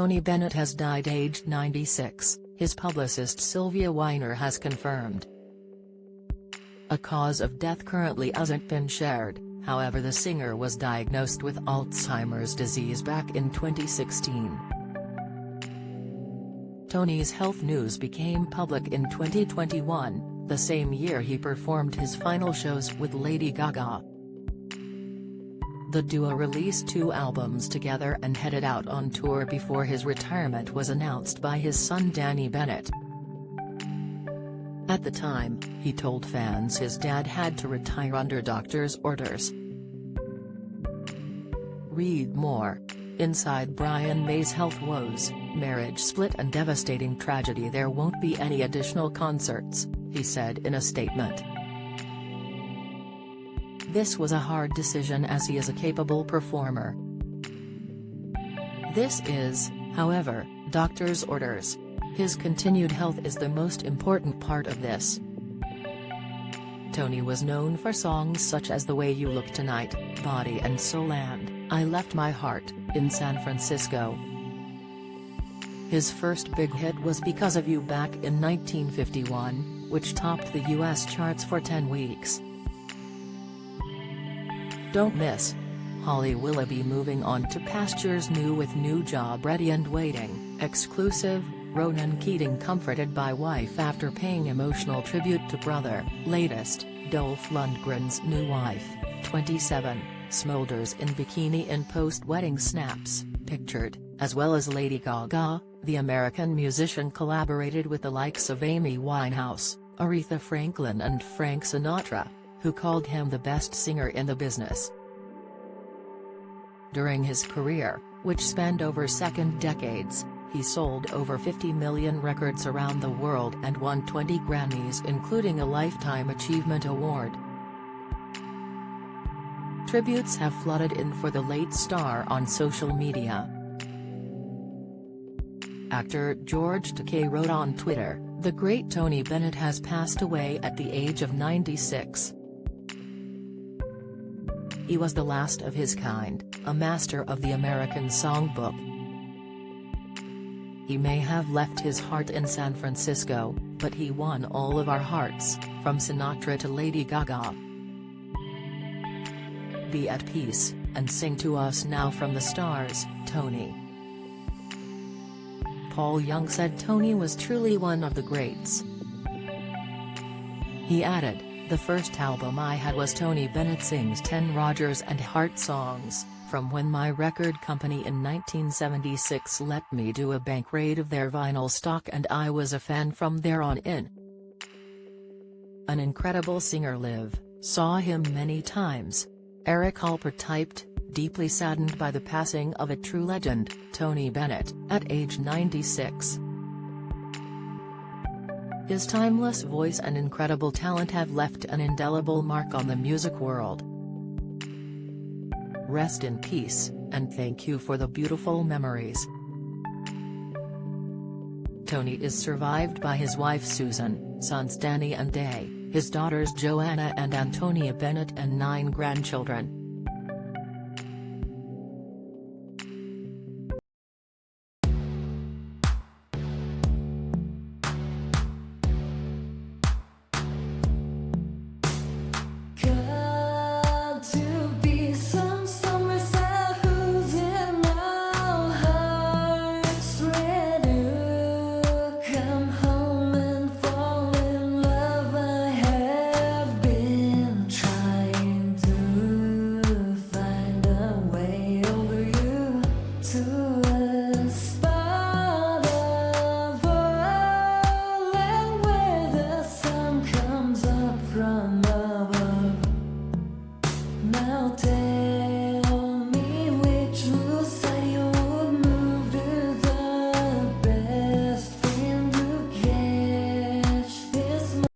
Tony Bennett has died aged 96, his publicist Sylvia Weiner has confirmed. A cause of death currently hasn't been shared, however the singer was diagnosed with Alzheimer's disease back in 2016. Tony's health news became public in 2021, the same year he performed his final shows with Lady Gaga. The duo released 2 albums together and headed out on tour before his retirement was announced by his son Danny Bennett. At the time, he told fans his dad had to retire under doctor's orders. Read more. Inside Brian May's health woes, marriage split and devastating tragedy. There won't be any additional concerts, he said in a statement. This was a hard decision as he is a capable performer. This is, however, doctor's orders. His continued health is the most important part of this. Tony was known for songs such as The Way You Look Tonight, Body and Soul and I Left My Heart in San Francisco. His first big hit was Because of You back in 1951, which topped the US charts for 10 weeks. Don't miss. Holly Willoughby moving on to pastures new with new job ready and waiting. Exclusive. Ronan Keating comforted by wife after paying emotional tribute to brother. Latest, Dolph Lundgren's new wife, 27, smolders in bikini in post-wedding snaps, pictured, as well as Lady Gaga. The American musician collaborated with the likes of Amy Winehouse, Aretha Franklin and Frank Sinatra, who called him the best singer in the business. During his career, which spanned over 2 decades, he sold over 50 million records around the world and won 20 Grammys including a Lifetime Achievement Award. Tributes have flooded in for the late star on social media. Actor George Takei wrote on Twitter, "The great Tony Bennett has passed away at the age of 96. He was the last of his kind, a master of the American songbook. He may have left his heart in San Francisco, but he won all of our hearts, from Sinatra to Lady Gaga. Be at peace, and sing to us now from the stars, Tony." Paul Young said Tony was truly one of the greats. He added, "The first album I had was Tony Bennett Sings 10 Rodgers and Hart songs, from when my record company in 1976 let me do a bank raid of their vinyl stock and I was a fan from there on in." An incredible singer saw him many times. Eric Alper typed, deeply saddened by the passing of a true legend, Tony Bennett, at age 96. His timeless voice and incredible talent have left an indelible mark on the music world. Rest in peace, and thank you for the beautiful memories. Tony is survived by his wife Susan, sons Danny and Day, his daughters Joanna and Antonia Bennett and 9 grandchildren.